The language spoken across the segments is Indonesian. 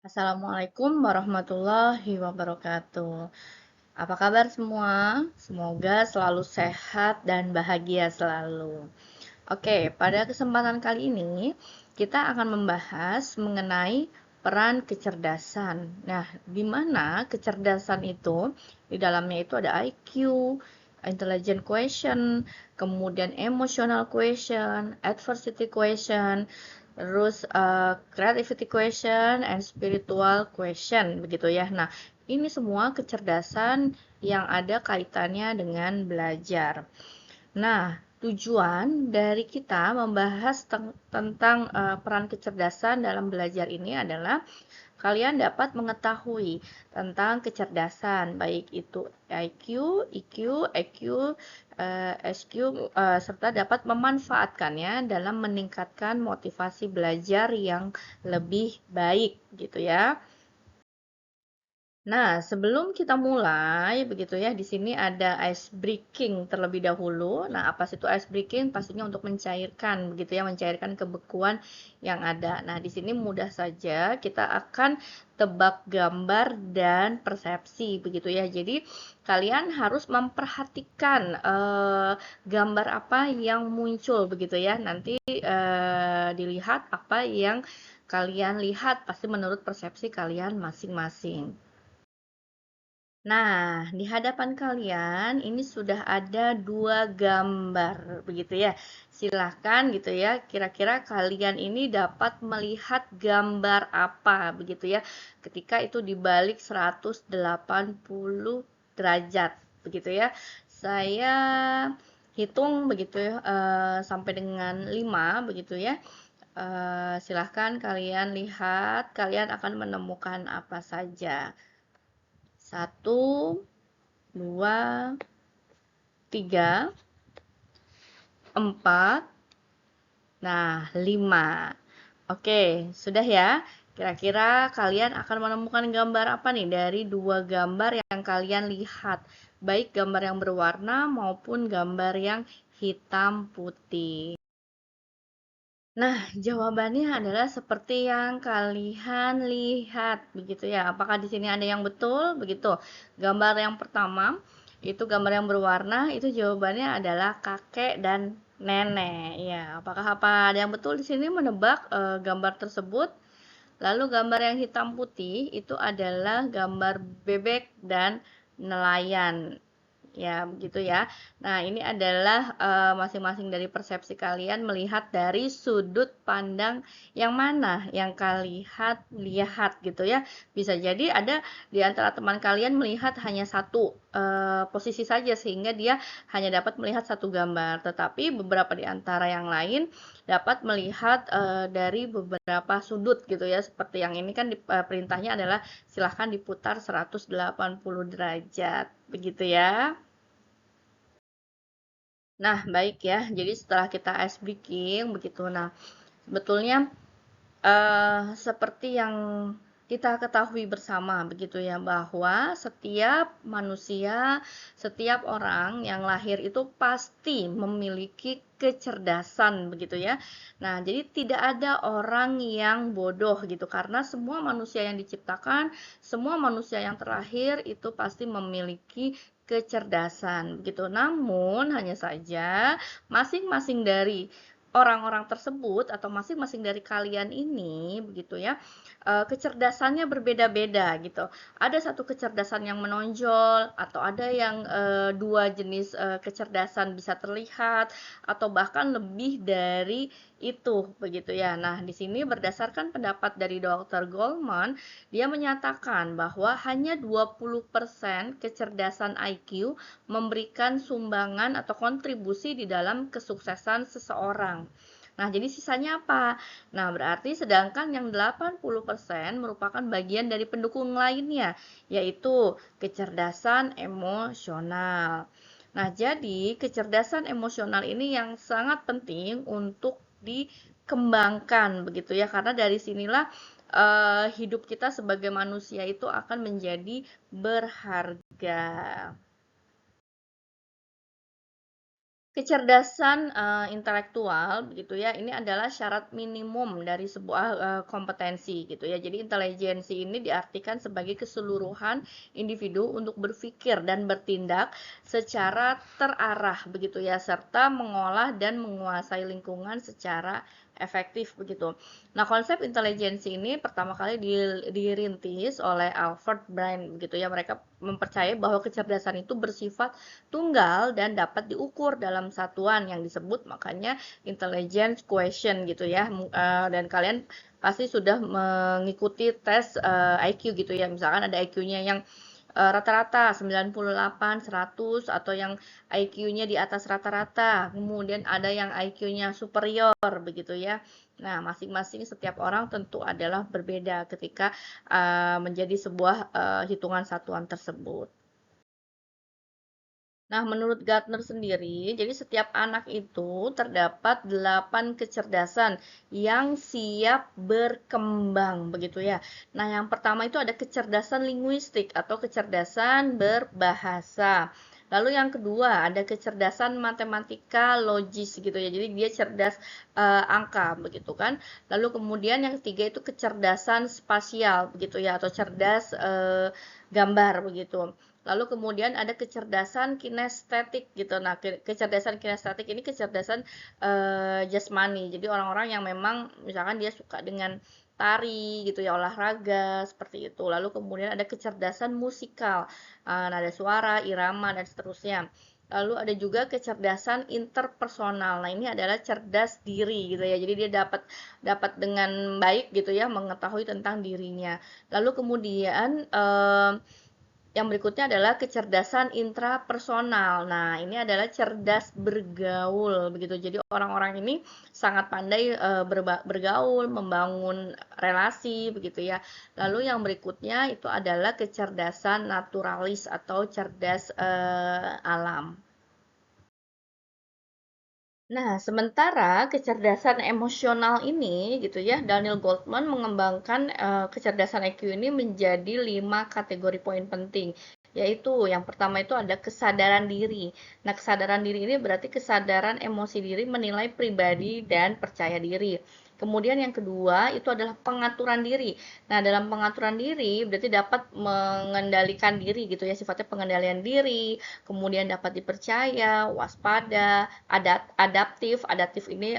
Assalamualaikum warahmatullahi wabarakatuh. Apa kabar semua? Semoga selalu sehat dan bahagia selalu. Oke, pada kesempatan kali ini kita akan membahas mengenai peran kecerdasan. Nah, di mana kecerdasan itu di dalamnya itu ada IQ, intelligent question, kemudian emotional question, adversity question, terus creativity question and spiritual question begitu ya. Nah, ini semua kecerdasan yang ada kaitannya dengan belajar. Nah, tujuan dari kita membahas tentang peran kecerdasan dalam belajar ini adalah kalian dapat mengetahui tentang kecerdasan, baik itu IQ, EQ, EQ, SQ, serta dapat memanfaatkannya dalam meningkatkan motivasi belajar yang lebih baik, gitu ya. Nah, sebelum kita mulai, begitu ya, di sini ada ice breaking terlebih dahulu. Nah, apa sih itu ice breaking? Pastinya untuk mencairkan, begitu ya, mencairkan kebekuan yang ada. Nah, di sini mudah saja kita akan tebak gambar dan persepsi, begitu ya. Jadi, kalian harus memperhatikan gambar apa yang muncul, begitu ya. Nanti dilihat apa yang kalian lihat, pasti menurut persepsi kalian masing-masing. Nah, di hadapan kalian ini sudah ada dua gambar, begitu ya. Silahkan gitu ya, kira-kira kalian ini dapat melihat gambar apa, begitu ya. Ketika itu dibalik 180 derajat, begitu ya. Saya hitung begitu ya, sampai dengan 5, begitu ya. Silahkan kalian lihat, kalian akan menemukan apa saja. Satu, dua, tiga, empat, nah, lima. Oke, sudah ya. Kira-kira kalian akan menemukan gambar apa nih dari dua gambar yang kalian lihat, baik gambar yang berwarna maupun gambar yang hitam putih. Nah, jawabannya adalah seperti yang kalian lihat, begitu ya. Apakah di sini ada yang betul? Begitu. Gambar yang pertama, itu gambar yang berwarna, itu jawabannya adalah kakek dan nenek. Ya, apakah apa ada yang betul di sini menebak gambar tersebut? Lalu gambar yang hitam putih itu adalah gambar bebek dan nelayan. Ya, begitu ya. Nah, ini adalah masing-masing dari persepsi kalian melihat dari sudut pandang yang mana yang kalian lihat gitu ya. Bisa jadi ada di antara teman kalian melihat hanya satu posisi saja sehingga dia hanya dapat melihat satu gambar, tetapi beberapa di antara yang lain dapat melihat dari beberapa sudut gitu ya. Seperti yang ini kan perintahnya adalah silahkan diputar 180 derajat. Begitu ya. Nah, baik ya. Jadi setelah kita ice breaking begitu. Nah, sebetulnya seperti yang kita ketahui bersama begitu ya bahwa setiap manusia, setiap orang yang lahir itu pasti memiliki kecerdasan begitu ya. Nah, jadi tidak ada orang yang bodoh gitu karena semua manusia yang diciptakan, semua manusia yang terlahir itu pasti memiliki kecerdasan begitu. Namun hanya saja masing-masing dari orang-orang tersebut atau masing-masing dari kalian ini begitu ya, kecerdasannya berbeda-beda gitu. Ada satu kecerdasan yang menonjol atau ada yang dua jenis kecerdasan bisa terlihat atau bahkan lebih dari itu begitu ya. Nah, di sini berdasarkan pendapat dari Dr. Goldman, dia menyatakan bahwa hanya 20% kecerdasan IQ memberikan sumbangan atau kontribusi di dalam kesuksesan seseorang. Nah, jadi sisanya apa? Nah, berarti sedangkan yang 80% merupakan bagian dari pendukung lainnya, yaitu kecerdasan emosional. Nah, jadi kecerdasan emosional ini yang sangat penting untuk dikembangkan begitu ya, karena dari sinilah hidup kita sebagai manusia itu akan menjadi berharga. Kecerdasan, intelektual begitu ya, ini adalah syarat minimum dari sebuah, kompetensi gitu ya. Jadi intelijensi ini diartikan sebagai keseluruhan individu untuk berpikir dan bertindak secara terarah begitu ya, serta mengolah dan menguasai lingkungan secara efektif begitu. Nah, konsep intelijensi ini pertama kali dirintis oleh Albert Brain begitu ya. Mereka mempercayai bahwa kecerdasan itu bersifat tunggal dan dapat diukur dalam satuan yang disebut makanya intelligence quotient gitu ya. Dan kalian pasti sudah mengikuti tes IQ gitu ya. Misalkan ada IQ-nya yang rata-rata 98, 100 atau yang IQ-nya di atas rata-rata. Kemudian ada yang IQ-nya superior begitu ya. Nah, masing-masing setiap orang tentu adalah berbeda ketika menjadi sebuah hitungan satuan tersebut. Nah, menurut Gartner sendiri, jadi setiap anak itu terdapat 8 kecerdasan yang siap berkembang, begitu ya. Nah, yang pertama itu ada kecerdasan linguistik atau kecerdasan berbahasa. Lalu yang kedua ada kecerdasan matematika logis gitu ya. Jadi dia cerdas angka begitu kan. Lalu kemudian yang ketiga itu kecerdasan spasial begitu ya atau cerdas gambar begitu. Lalu kemudian ada kecerdasan kinestetik gitu. Nah, kecerdasan kinestetik ini kecerdasan jasmani. Jadi orang-orang yang memang misalkan dia suka dengan tari gitu ya, olahraga seperti itu. Lalu kemudian ada kecerdasan musikal, nada suara, irama dan seterusnya. Lalu ada juga kecerdasan interpersonal. Nah, ini adalah cerdas diri gitu ya. Jadi dia dapat dapat dengan baik gitu ya mengetahui tentang dirinya. Lalu kemudian yang berikutnya adalah kecerdasan intrapersonal. Nah, ini adalah cerdas bergaul begitu. Jadi orang-orang ini sangat pandai bergaul, membangun relasi begitu ya. Lalu yang berikutnya itu adalah kecerdasan naturalis atau cerdas alam. Nah, sementara kecerdasan emosional ini gitu ya, Daniel Goldman mengembangkan kecerdasan IQ ini menjadi 5 kategori poin penting. Yaitu yang pertama itu ada kesadaran diri. Nah, kesadaran diri ini berarti kesadaran emosi diri menilai pribadi dan percaya diri. Kemudian yang kedua itu adalah pengaturan diri. Nah, dalam pengaturan diri berarti dapat mengendalikan diri gitu ya, sifatnya pengendalian diri, kemudian dapat dipercaya, waspada, adaptif. Adaptif ini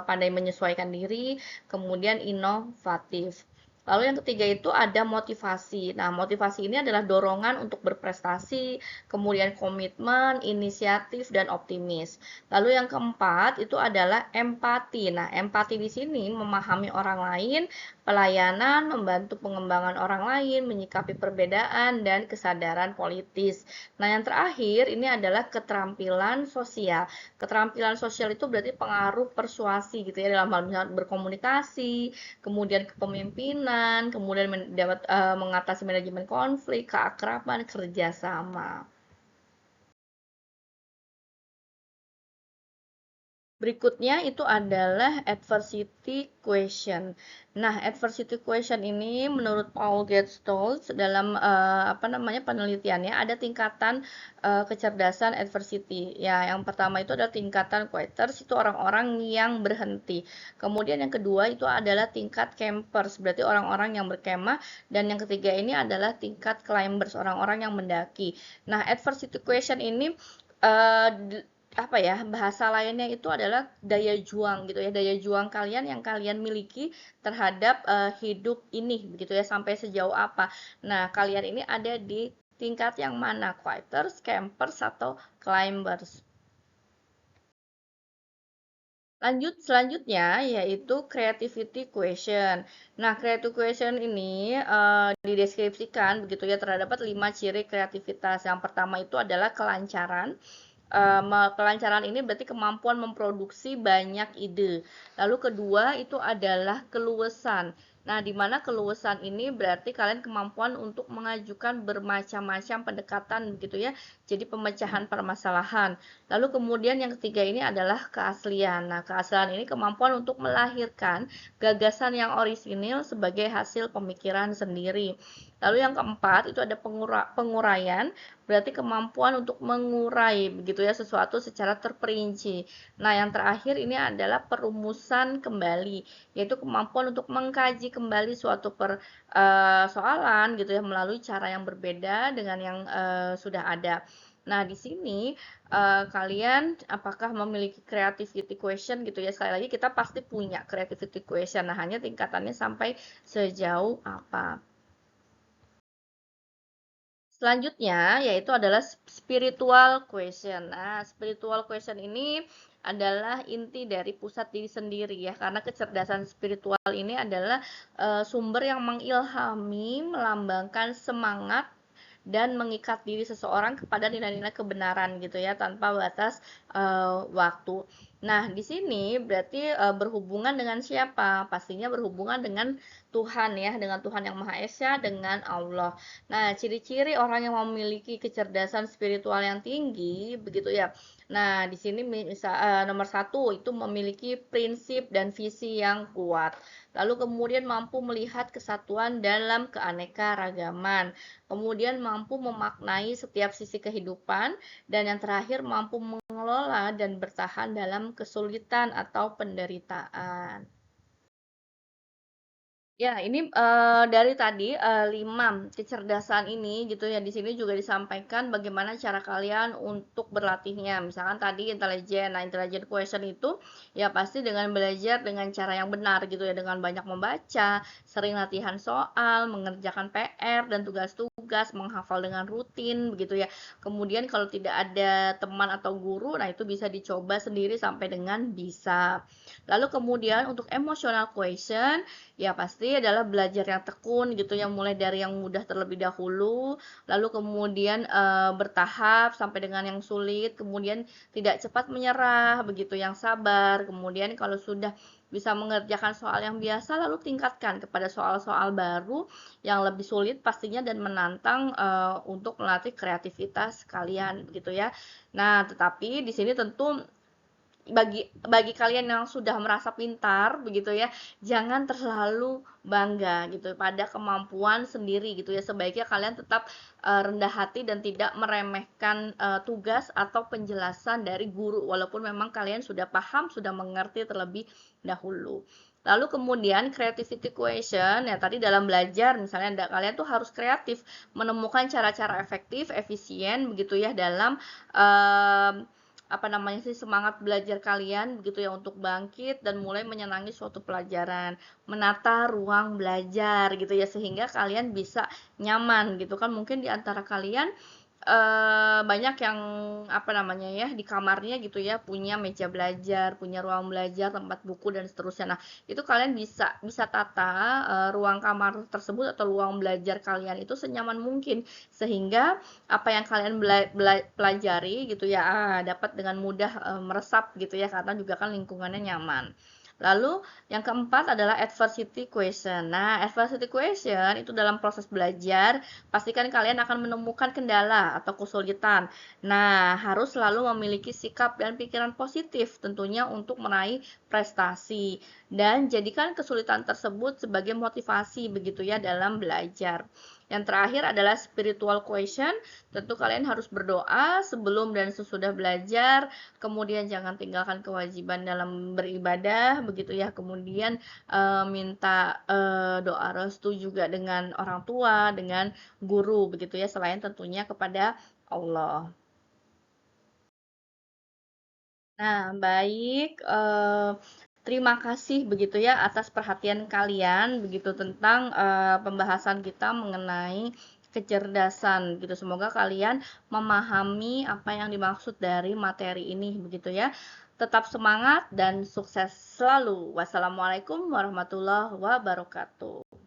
pandai menyesuaikan diri, kemudian inovatif. Lalu yang ketiga itu ada motivasi. Nah, motivasi ini adalah dorongan untuk berprestasi, kemudian komitmen, inisiatif, dan optimis. Lalu yang keempat itu adalah empati. Nah, empati di sini memahami orang lain, pelayanan, membantu pengembangan orang lain, menyikapi perbedaan, dan kesadaran politis. Nah, yang terakhir ini adalah keterampilan sosial. Keterampilan sosial itu berarti pengaruh persuasi gitu ya dalam hal misalnya berkomunikasi, kemudian kepemimpinan, kemudian dapat mengatasi manajemen konflik, keakraban, kerjasama. Berikutnya itu adalah adversity question. Nah, adversity question ini menurut Paul Getstolz dalam apa namanya penelitiannya ada tingkatan kecerdasan adversity. Ya, yang pertama itu ada tingkatan quitters itu orang-orang yang berhenti. Kemudian yang kedua itu adalah tingkat campers, berarti orang-orang yang berkemah dan yang ketiga ini adalah tingkat climbers, orang-orang yang mendaki. Nah, adversity question ini uh, apa ya bahasa lainnya itu adalah daya juang gitu ya daya juang kalian yang kalian miliki terhadap hidup ini begitu ya sampai sejauh apa. Nah, kalian ini ada di tingkat yang mana, fighters, campers atau climbers? Selanjutnya yaitu creativity question. Nah, creativity question ini dideskripsikan begitu ya terdapat 5 ciri kreativitas. Yang pertama itu adalah kelancaran. Kelancaran ini berarti kemampuan memproduksi banyak ide. Lalu kedua itu adalah keluasan. Nah, di mana keluasan ini berarti kalian kemampuan untuk mengajukan bermacam-macam pendekatan begitu ya. Jadi pemecahan permasalahan. Lalu kemudian yang ketiga ini adalah keaslian. Nah, keaslian ini kemampuan untuk melahirkan gagasan yang orisinil sebagai hasil pemikiran sendiri. Lalu yang keempat itu ada penguraian. berarti kemampuan untuk mengurai begitu ya sesuatu secara terperinci. Nah, yang terakhir ini adalah perumusan kembali, yaitu kemampuan untuk mengkaji kembali suatu persoalan gitu ya melalui cara yang berbeda dengan yang sudah ada. Nah, di sini kalian apakah memiliki creativity question gitu ya? Sekali lagi kita pasti punya creativity question. Nah, hanya tingkatannya sampai sejauh apa. Selanjutnya yaitu adalah spiritual question. Nah, spiritual question ini adalah inti dari pusat diri sendiri ya, karena kecerdasan spiritual ini adalah sumber yang mengilhami, melambangkan semangat dan mengikat diri seseorang kepada nilai-nilai kebenaran gitu ya tanpa batas waktu. Nah, di sini berarti berhubungan dengan siapa? Pastinya berhubungan dengan Tuhan ya, dengan Tuhan yang Maha Esa, dengan Allah. Nah, ciri-ciri orang yang memiliki kecerdasan spiritual yang tinggi, begitu ya. Nah, di sini nomor satu itu memiliki prinsip dan visi yang kuat. Lalu kemudian mampu melihat kesatuan dalam keanekaragaman. Kemudian mampu memaknai setiap sisi kehidupan. Dan yang terakhir mampu mengelola dan bertahan dalam kesulitan atau penderitaan. Ya, ini dari tadi 5 kecerdasan ini gitu ya, di sini juga disampaikan bagaimana cara kalian untuk berlatihnya. Misalkan tadi intelijen. Nah, intelligent question itu ya pasti dengan belajar dengan cara yang benar gitu ya, dengan banyak membaca, sering latihan soal, mengerjakan PR dan tugas-tugas, menghafal dengan rutin begitu ya. Kemudian kalau tidak ada teman atau guru, nah itu bisa dicoba sendiri sampai dengan bisa. Lalu kemudian untuk emotional question ya pasti adalah belajar yang tekun gitu ya, mulai dari yang mudah terlebih dahulu, lalu kemudian bertahap sampai dengan yang sulit, kemudian tidak cepat menyerah, begitu yang sabar, kemudian kalau sudah bisa mengerjakan soal yang biasa, lalu tingkatkan kepada soal-soal baru yang lebih sulit pastinya dan menantang untuk melatih kreativitas kalian, begitu ya. Nah, tetapi di sini tentu bagi kalian yang sudah merasa pintar begitu ya, jangan terlalu bangga gitu pada kemampuan sendiri gitu ya. Sebaiknya kalian tetap rendah hati dan tidak meremehkan tugas atau penjelasan dari guru walaupun memang kalian sudah paham, sudah mengerti terlebih dahulu. Lalu kemudian creativity question ya tadi dalam belajar misalnya kalian tuh harus kreatif menemukan cara-cara efektif, efisien begitu ya dalam apa namanya sih semangat belajar kalian begitu ya untuk bangkit dan mulai menyenangi suatu pelajaran, menata ruang belajar gitu ya sehingga kalian bisa nyaman gitu kan mungkin di antara kalian banyak yang apa namanya ya di kamarnya gitu ya punya meja belajar, punya ruang belajar, tempat buku dan seterusnya. Nah, itu kalian bisa bisa tata ruang kamar tersebut atau ruang belajar kalian itu senyaman mungkin sehingga apa yang kalian pelajari gitu ya dapat dengan mudah meresap gitu ya karena juga kan lingkungannya nyaman. Lalu yang keempat adalah adversity question. Nah, adversity question itu dalam proses belajar, pastikan kalian akan menemukan kendala atau kesulitan. Nah, harus selalu memiliki sikap dan pikiran positif tentunya untuk meraih prestasi dan jadikan kesulitan tersebut sebagai motivasi begitu ya dalam belajar. Yang terakhir adalah spiritual question. Tentu kalian harus berdoa sebelum dan sesudah belajar. Kemudian jangan tinggalkan kewajiban dalam beribadah, begitu ya. Kemudian minta doa restu juga dengan orang tua, dengan guru, begitu ya. Selain tentunya kepada Allah. Nah, baik. Terima kasih begitu ya atas perhatian kalian begitu tentang pembahasan kita mengenai kecerdasan gitu. Semoga kalian memahami apa yang dimaksud dari materi ini begitu ya. Tetap semangat dan sukses selalu. Wassalamualaikum warahmatullahi wabarakatuh.